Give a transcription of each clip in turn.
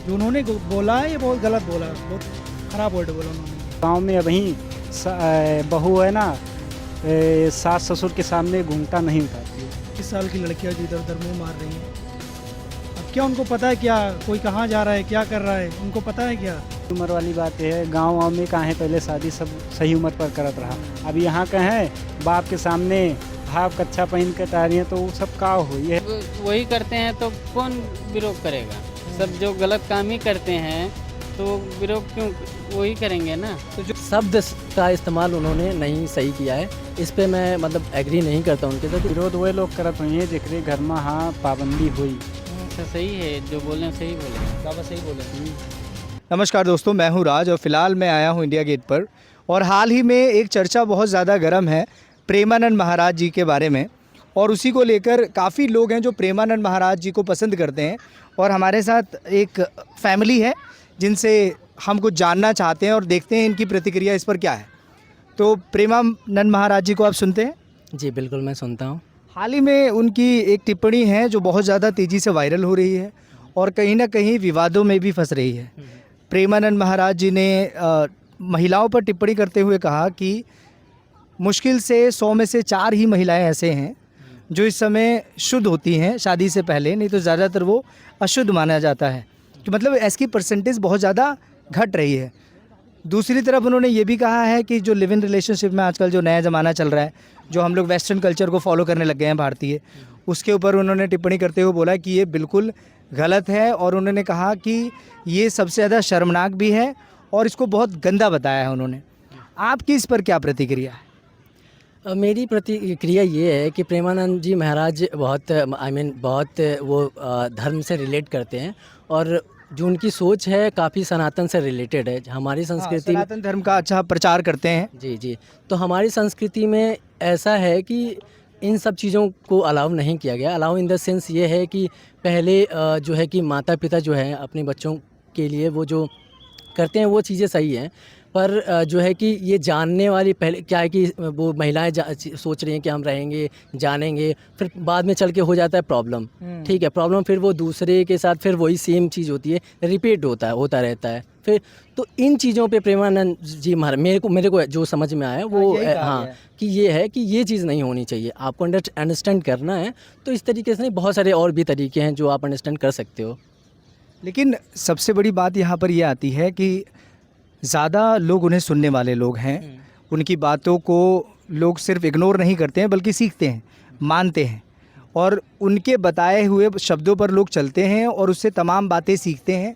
जो उन्होंने बोला है ये बहुत गलत बोला, बहुत ख़राब वर्ड बोला उन्होंने। गांव में वहीं बहू है ना, सास ससुर के सामने घूंघटा नहीं उठाती है। 20 साल की लड़कियां जो इधर उधर मुँह मार रही हैं, अब क्या उनको पता है क्या कोई कहाँ जा रहा है, क्या कर रहा है, उनको पता है क्या? उम्र वाली बात है, गांव में कहाँ है पहले शादी सब सही उम्र पर करत रहा। अब यहाँ का है बाप के सामने हाफ कच्छा पहन के तारी हैं, तो वो सब का हो ये वही करते हैं तो कौन विरोध करेगा। सब जो गलत काम ही करते हैं तो विरोध क्यों, वही करेंगे ना। तो जो शब्द का इस्तेमाल उन्होंने नहीं सही किया है, इस पे मैं मतलब एग्री नहीं करता उनके साथ। विरोध वही लोग करत हुई हैं जिकरे घर में हाँ पाबंदी हुई। अच्छा सही है, जो बोले सही बोले, बाबा सही बोले। नमस्कार दोस्तों, मैं हूँ राज और फिलहाल मैं आया हूँ इंडिया गेट पर। और हाल ही में एक चर्चा बहुत ज़्यादा गर्म है प्रेमानंद महाराज जी के बारे में, और उसी को लेकर काफ़ी लोग हैं जो प्रेमानंद महाराज जी को पसंद करते हैं। और हमारे साथ एक फैमिली है जिनसे हम कुछ जानना चाहते हैं और देखते हैं इनकी प्रतिक्रिया इस पर क्या है। तो प्रेमानंद महाराज जी को आप सुनते हैं? जी बिल्कुल, मैं सुनता हूँ। हाल ही में उनकी एक टिप्पणी है जो बहुत ज़्यादा तेज़ी से वायरल हो रही है और कहीं ना कहीं विवादों में भी फंस रही है। प्रेमानंद महाराज जी ने महिलाओं पर टिप्पणी करते हुए कहा कि मुश्किल से 100 में से 4 ही महिलाएं ऐसे हैं जो इस समय शुद्ध होती हैं शादी से पहले, नहीं तो ज़्यादातर वो अशुद्ध माना जाता है। तो मतलब इसकी परसेंटेज बहुत ज़्यादा घट रही है। दूसरी तरफ उन्होंने ये भी कहा है कि जो लिव इन रिलेशनशिप में आजकल जो नया ज़माना चल रहा है, जो हम लोग वेस्टर्न कल्चर को फॉलो करने लग गए हैं भारतीय, उसके ऊपर उन्होंने टिप्पणी करते हुए बोला कि ये बिल्कुल गलत है। और उन्होंने कहा कि ये सबसे ज़्यादा शर्मनाक भी है और इसको बहुत गंदा बताया है उन्होंने। आपकी इस पर क्या प्रतिक्रिया है? मेरी प्रतिक्रिया ये है कि प्रेमानंद जी महाराज बहुत बहुत वो धर्म से रिलेट करते हैं, और जो उनकी सोच है काफ़ी सनातन से रिलेटेड है। हमारी संस्कृति में सनातन धर्म का अच्छा प्रचार करते हैं। जी जी, तो हमारी संस्कृति में ऐसा है कि इन सब चीज़ों को अलाउ नहीं किया गया। अलाउ इन द सेंस ये है कि पहले जो है कि माता पिता जो है अपने बच्चों के लिए वो जो करते हैं वो चीज़ें सही हैं, पर जो है कि ये जानने वाली पहले क्या है कि वो महिलाएं सोच रही हैं कि हम रहेंगे जानेंगे, फिर बाद में चल के हो जाता है प्रॉब्लम। ठीक है, प्रॉब्लम फिर वो दूसरे के साथ फिर वही सेम चीज़ होती है, रिपीट होता रहता है फिर। तो इन चीज़ों पे प्रेमानंद जी महाराज, मेरे को जो समझ में आया वो हाँ कि ये है कि ये चीज़ नहीं होनी चाहिए। आपको अंडरस्टैंड करना है तो इस तरीके से नहीं, बहुत सारे और भी तरीके हैं जो आप अंडरस्टैंड कर सकते हो। लेकिन सबसे बड़ी बात यहाँ पर यह आती है कि ज़्यादा लोग उन्हें सुनने वाले लोग हैं, उनकी बातों को लोग सिर्फ इग्नोर नहीं करते हैं बल्कि सीखते हैं, मानते हैं, और उनके बताए हुए शब्दों पर लोग चलते हैं और उससे तमाम बातें सीखते हैं।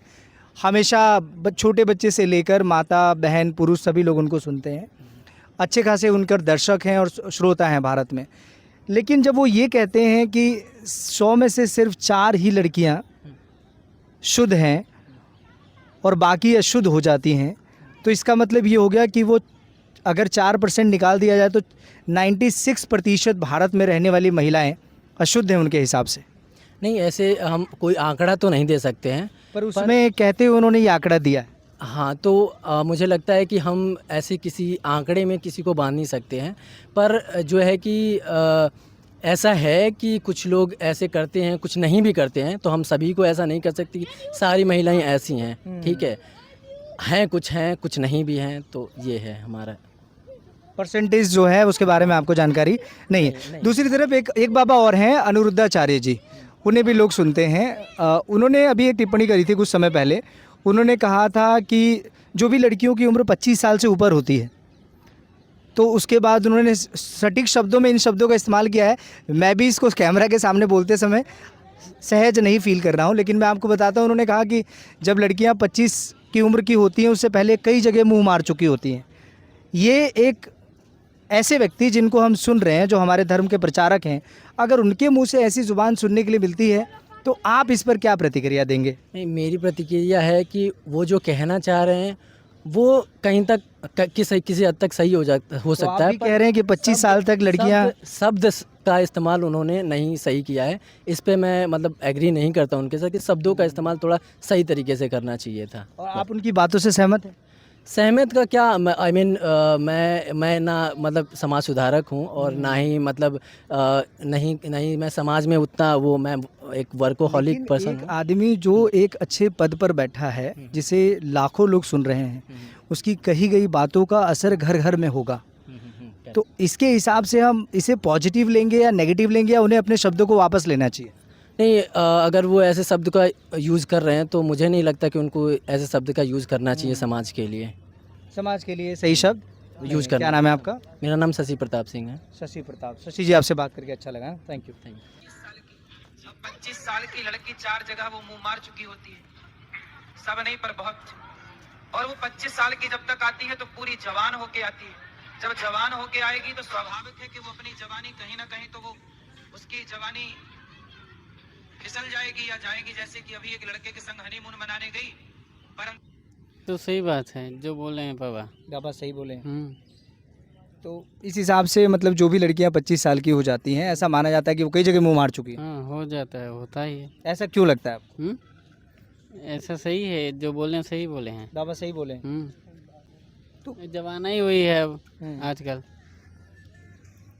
हमेशा छोटे बच्चे से लेकर माता बहन पुरुष सभी लोग उनको सुनते हैं। अच्छे खासे उनकर दर्शक हैं और श्रोता हैं भारत में। लेकिन जब वो ये कहते हैं कि 100 में से सिर्फ 4 ही लड़कियाँ शुद्ध हैं और बाकी अशुद्ध हो जाती हैं, तो इसका मतलब ये हो गया कि वो अगर 4% निकाल दिया जाए तो 96% भारत में रहने वाली महिलाएं अशुद्ध हैं उनके हिसाब से। नहीं, ऐसे हम कोई आंकड़ा तो नहीं दे सकते हैं, पर उसमें कहते हुए उन्होंने ये आंकड़ा दिया है। हाँ, तो मुझे लगता है कि हम ऐसे किसी आंकड़े में किसी को बांध नहीं सकते हैं, पर जो है कि ऐसा है कि कुछ लोग ऐसे करते हैं, कुछ नहीं भी करते हैं, तो हम सभी को ऐसा नहीं कर सकते कि सारी महिलाएं ऐसी हैं। ठीक है, कुछ नहीं भी हैं, तो ये है हमारा परसेंटेज जो है उसके बारे में आपको जानकारी नहीं है। दूसरी तरफ एक बाबा और हैं अनिरुद्धाचार्य जी, उन्हें भी लोग सुनते हैं। उन्होंने अभी एक टिप्पणी करी थी कुछ समय पहले। उन्होंने कहा था कि जो भी लड़कियों की उम्र 25 साल से ऊपर होती है, तो उसके बाद उन्होंने सटीक शब्दों में इन शब्दों का इस्तेमाल किया है। मैं भी इसको कैमरा के सामने बोलते समय सहज नहीं फील कर रहा हूँ, लेकिन मैं आपको बताता हूँ। उन्होंने कहा कि जब लड़कियाँ 25 की उम्र की होती हैं उससे पहले कई जगह मुंह मार चुकी होती हैं। ये एक ऐसे व्यक्ति जिनको हम सुन रहे हैं, जो हमारे धर्म के प्रचारक हैं, अगर उनके मुंह से ऐसी ज़ुबान सुनने के लिए मिलती है तो आप इस पर क्या प्रतिक्रिया देंगे? नहीं, मेरी प्रतिक्रिया है कि वो जो कहना चाह रहे हैं वो कहीं तक किसी हद तक सही हो सकता है। कह रहे हैं कि 25 साल तक लड़कियां शब्द का इस्तेमाल उन्होंने नहीं सही किया है, इस पे मैं मतलब एग्री नहीं करता उनके साथ कि शब्दों का इस्तेमाल थोड़ा सही तरीके से करना चाहिए था। और आप उनकी बातों से सहमत हैं? सहमत का क्या, आई मीन मैं ना मतलब समाज सुधारक हूँ और ना ही मतलब नहीं नहीं मैं समाज में उतना वो मैं एक वर्कोहॉलिक लेकिन पर्सन एक हूँ। आदमी जो एक अच्छे पद पर बैठा है, जिसे लाखों लोग सुन रहे हैं, उसकी कही गई बातों का असर घर घर में होगा। तो इसके हिसाब से हम इसे पॉजिटिव लेंगे या नेगेटिव लेंगे, या उन्हें अपने शब्दों को वापस लेना चाहिए? नहीं, अगर वो ऐसे शब्द का यूज़ कर रहे हैं तो मुझे नहीं लगता कि उनको ऐसे शब्द का यूज़ करना चाहिए समाज के लिए समाज के लिए सही शब्द यूज़ क्या करना। नाम है आपका? मेरा नाम शशि प्रताप सिंह है। शशि प्रताप। शशि जी, आपसे बात करके अच्छा लगा, थैंक यू। 25 साल की लड़की 4 जगह वो मुंह मार चुकी होती है, सब नहीं पर बहुत। और वो 25 साल की जब तक आती है तो पूरी जवान होके आती है। जब जवान होके आएगी तो स्वाभाविक है कि वो अपनी जवानी कहीं ना कहीं तो वो उसकी जवानी फिसल जाएगी या जाएगी। जैसे कि अभी एक लड़के के संग हनीमून मनाने गई, परंतु तो सही बात है जो बोले हैं बाबा। बाबा सही बोले हैं। हम्म। तो इस हिसाब से मतलब जो भी लड़कियां 25 साल की हो जाती हैं, ऐसा माना जाता है कि वो कई जगह मुंह मार चुकी हैं। हाँ, हो जाता है, होता ही है। ऐसा क्यों लगता है आपको? ऐसा सही है, जो बोले हैं सही बोले हैं। बाबा सही बोले हैं। तो जमाना ही वही है अब हम्म। आजकल।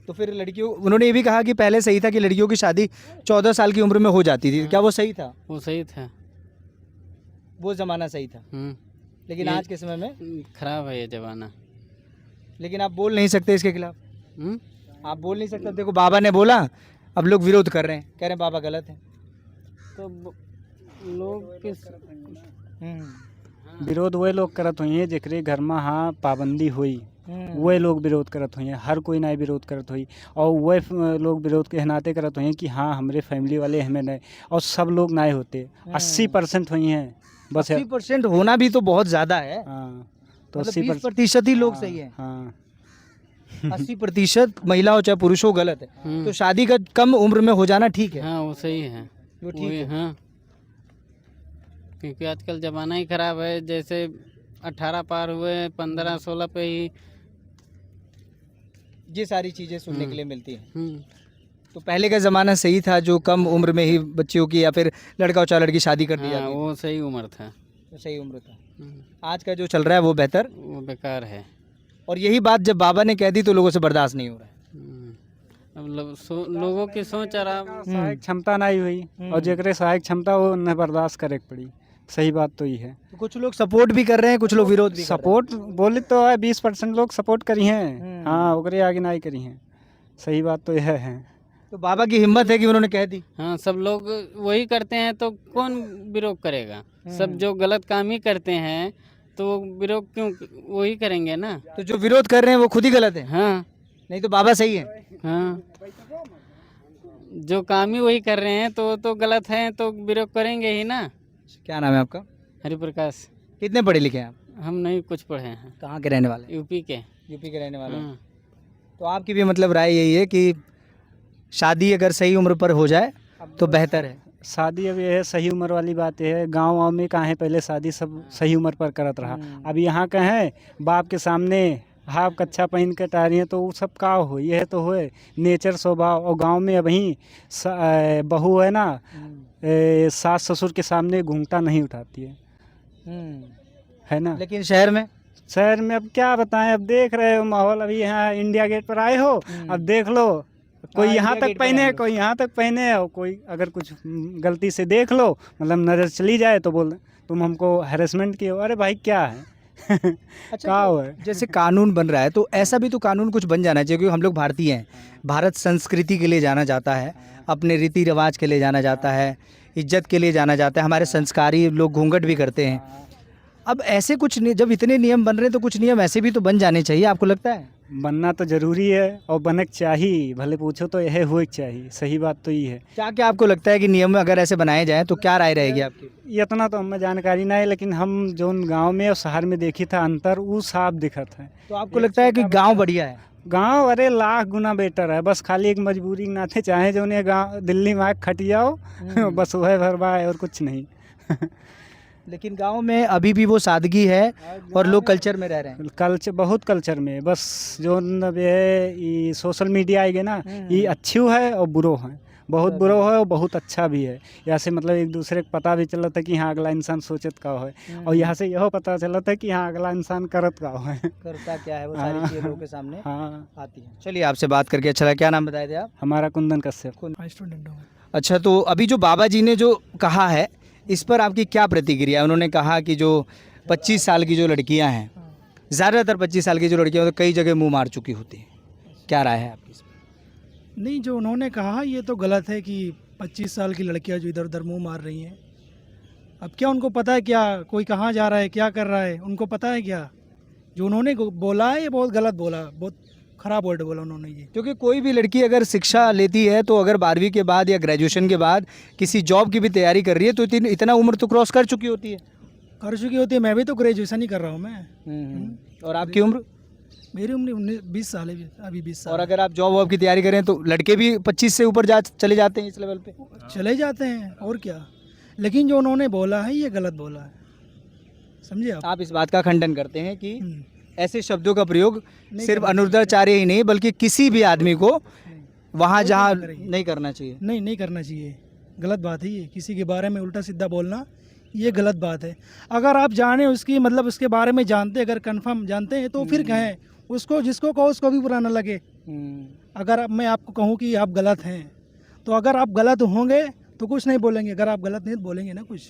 तो फिर लड़कियों, उन्होंने ये भी कहा कि पहले सही था कि लड़कियों की शादी 14 साल की उम्र में हो जाती थी, क्या वो सही था? वो सही था। वो ज़माना सही था, लेकिन ये- आज के समय में खराब है ये जमाना। लेकिन आप बोल नहीं सकते इसके खिलाफ। हम्म? आप बोल नहीं सकते। देखो बाबा ने बोला, अब लोग विरोध कर रहे हैं, कह रहे हैं बाबा गलत है। तो लोग किस विरोध वही लोग करत हुई हैं जेकरे घर में हाँ पाबंदी हुई, वही लोग विरोध करत हुई हैं। हर कोई ना विरोध करत हुई, और वही लोग विरोध के नाते करत हुई हैं कि हाँ हमारे फैमिली वाले हमें नहीं, और सब लोग ना होते। 80% हुई हैं बस। 80% होना भी तो बहुत ज़्यादा है। हाँ, तो मतलब 80% 20% ही लोग सही है। हाँ 80% महिला हो चाहे पुरुष हो गलत है। तो शादी का कम उम्र में हो जाना ठीक है। हाँ, वो सही है। वो ठीक वही, है। हाँ, क्योंकि आजकल ज़माना ही ख़राब है। जैसे 18 पार हुए, 15-16 पे ही। ये सारी चीज़ें सुनने के लिए मिलती हैं। हम्म, तो पहले का ज़माना सही था, जो कम उम्र में ही बच्चियों की या फिर लड़का और चार लड़की शादी कर दी हाँ, जाती वो सही उम्र था। तो सही उम्र था। हम्म, आज का जो चल रहा है वो बेहतर। वो बेकार है। और यही बात जब बाबा ने कह दी तो लोगों से बर्दाश्त नहीं हो रहा है। अब लोगों की सोच आराम। सहायक क्षमता नहीं हुई, और जेकरे सहायक क्षमता वो न बर्दाश्त करे के पड़ी। सही बात तो ये है। तो कुछ लोग सपोर्ट भी कर रहे हैं, कुछ लोग विरोध भी कर रहे सपोर्ट बोले तो है 20% लोग सपोर्ट करी हैं। हाँ, ओकरे आगे नहीं करी हैं। सही बात तो यह है। हैं। तो बाबा की हिम्मत है कि उन्होंने कह दी। हाँ, सब लोग वही करते हैं तो कौन विरोध करेगा? सब जो गलत काम ही करते हैं तो विरोध क्यों? वही करेंगे ना। तो जो विरोध कर रहे हैं वो खुद ही गलत है, हाँ, नहीं तो बाबा सही है। हाँ, जो काम ही वही कर रहे हैं तो गलत है, तो विरोध करेंगे ही ना। क्या नाम है आपका? हरिप्रकाश। कितने पढ़े लिखे हैं आप? हम नहीं कुछ पढ़े हैं। कहाँ के रहने वाले हैं? यूपी के। यूपी के रहने वाले हैं। हाँ, तो आपकी भी मतलब राय यही है कि शादी अगर सही उम्र पर हो जाए तो बेहतर है। शादी अब ये है, सही उम्र वाली बात है। गाँव में कहाँ है पहले शादी सब सही उम्र पर करत रहा। अब यहाँ का है बाप के सामने हाफ कच्छा पहन के टारियाँ, तो वो सब का हो, ये तो होए नेचर स्वभाव। और गांव में अभी बहू है ना, सास ससुर के सामने घूंघटा नहीं उठाती है ना। लेकिन शहर में अब क्या बताएं, अब देख रहे हो माहौल। अभी यहाँ इंडिया गेट पर आए हो, अब देख लो, कोई हाँ, यहाँ इंडिया तक गेट पर पहने आए है, हो। कोई यहाँ तक पहने है, और कोई अगर कुछ गलती से देख लो, मतलब नज़र चली जाए तो बोल तुम हमको हैरेसमेंट किए हो। अरे भाई क्या है क्या तो है। जैसे कानून बन रहा है तो ऐसा भी तो कानून कुछ बन जाना चाहिए, क्योंकि हम लोग भारतीय हैं। भारत संस्कृति के लिए जाना जाता है, अपने रीति रिवाज के लिए जाना जाता है, इज्जत के लिए जाना जाता है। हमारे संस्कारी लोग घूंघट भी करते हैं। अब ऐसे कुछ जब इतने नियम बन रहे हैं तो कुछ नियम ऐसे भी तो बन जाने चाहिए, आपको लगता है? बनना तो जरूरी है, और बनक चाहिए। भले पूछो तो यह हुए चाहिए। सही बात तो ये है। क्या क्या आपको लगता है कि नियम अगर ऐसे बनाए जाएं तो क्या राय रहेगी आपकी? इतना तो हमें जानकारी नहीं है, लेकिन हम जो गांव में और शहर में देखी था अंतर, वो साफ दिखत है। तो आपको लगता है कि गांव बढ़िया है? गांव अरे लाख गुना बेटर है। बस खाली एक मजबूरी के नाते चाहे जो उन्हें गाँव दिल्ली में आके खट जाओ बस वह भरवा है और कुछ नहीं लेकिन गांव में अभी भी वो सादगी है और लोग कल्चर में रह रहे हैं। कल्चर बहुत कल्चर में, बस जो न ये सोशल मीडिया आएगा ना, ये अच्छी है और बुरो है। बहुत बुरा है और बहुत अच्छा भी है। यहाँ से मतलब एक दूसरे को पता भी चला था कि हाँ अगला इंसान सोचत का है, और यहाँ से यह पता चला था कि हाँ अगला इंसान करत का है। करता क्या है वो हाँ। सारी चीज़ें लोगों के सामने हाँ, आती हैं। चलिए आपसे बात करके अच्छा लगा। क्या नाम बताए थे आप? हमारा कुंदन कश्यप। स्टूडेंट हूँ। अच्छा, तो अभी जो बाबा जी ने जो कहा है इस पर आपकी क्या प्रतिक्रिया है? उन्होंने कहा कि जो 25 साल की जो लड़कियां हैं, ज़्यादातर 25 साल की जो लड़कियां तो कई जगह मुंह मार चुकी होती हैं, क्या राय है आपकी इस पर? नहीं, जो उन्होंने कहा ये तो गलत है कि 25 साल की लड़कियां जो इधर उधर मुंह मार रही हैं। अब क्या उनको पता है क्या कोई कहाँ जा रहा है, क्या कर रहा है? उनको पता है क्या? जो उन्होंने बोला है ये बहुत गलत बोला, बहुत ख़राब वर्ड बोला उन्होंने ये। क्योंकि कोई भी लड़की अगर शिक्षा लेती है तो अगर 12वीं के बाद या ग्रेजुएशन के बाद किसी जॉब की भी तैयारी कर रही है तो इतना उम्र तो क्रॉस कर चुकी होती है। कर चुकी होती है। मैं भी तो ग्रेजुएशन ही कर रहा हूँ मैं। और आपकी उम्र? मेरी उम्र 20 साल है अभी 20 साल। और अगर आप जॉब वॉब की तैयारी करें तो लड़के भी 25 से ऊपर चले जाते हैं इस लेवल पे। चले जाते हैं और क्या, लेकिन जो उन्होंने बोला है ये गलत बोला है, समझे आप? इस बात का खंडन करते हैं कि हम्म। ऐसे शब्दों का प्रयोग नहीं सिर्फ करना अनुरुद्धाचार्य ही नहीं बल्कि किसी भी आदमी को वहाँ कोई जहाँ भी करेगी। नहीं करना चाहिए। नहीं करना चाहिए, गलत बात है ये। किसी के बारे में उल्टा सीधा बोलना ये गलत बात है। अगर आप जाने उसकी मतलब उसके बारे में जानते, अगर कंफर्म जानते हैं तो फिर कहें उसको, जिसको कहो उसको भी बुरा ना लगे। अगर मैं आपको कहूँ कि आप गलत हैं तो अगर आप गलत होंगे तो कुछ नहीं बोलेंगे, अगर आप गलत नहीं तो बोलेंगे ना कुछ।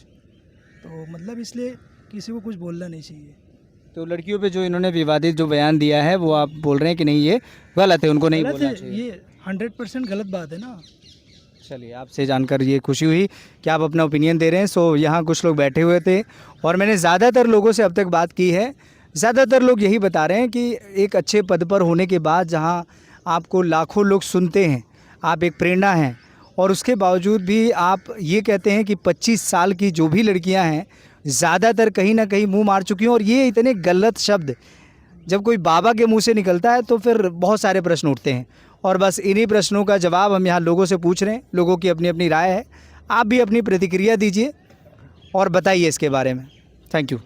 तो मतलब इसलिए किसी को कुछ बोलना नहीं चाहिए। तो लड़कियों पे जो इन्होंने विवादित जो बयान दिया है वो आप बोल रहे हैं कि नहीं ये गलत है, उनको नहीं गलत बोलना है चाहिए। ये, 100% गलत बात है ना। चलिए, आपसे जानकर ये खुशी हुई कि आप अपना ओपिनियन दे रहे हैं। सो यहाँ कुछ लोग बैठे हुए थे और मैंने ज़्यादातर लोगों से अब तक बात की है। ज़्यादातर लोग यही बता रहे हैं कि एक अच्छे पद पर होने के बाद जहाँ आपको लाखों लोग सुनते हैं, आप एक प्रेरणा हैं, और उसके बावजूद भी आप ये कहते हैं कि 25 साल की जो भी लड़कियां हैं ज़्यादातर कहीं ना कहीं मुंह मार चुकी हैं। और ये इतने गलत शब्द जब कोई बाबा के मुंह से निकलता है तो फिर बहुत सारे प्रश्न उठते हैं, और बस इन्हीं प्रश्नों का जवाब हम यहाँ लोगों से पूछ रहे हैं। लोगों की अपनी अपनी राय है, आप भी अपनी प्रतिक्रिया दीजिए और बताइए इसके बारे में। Thank you.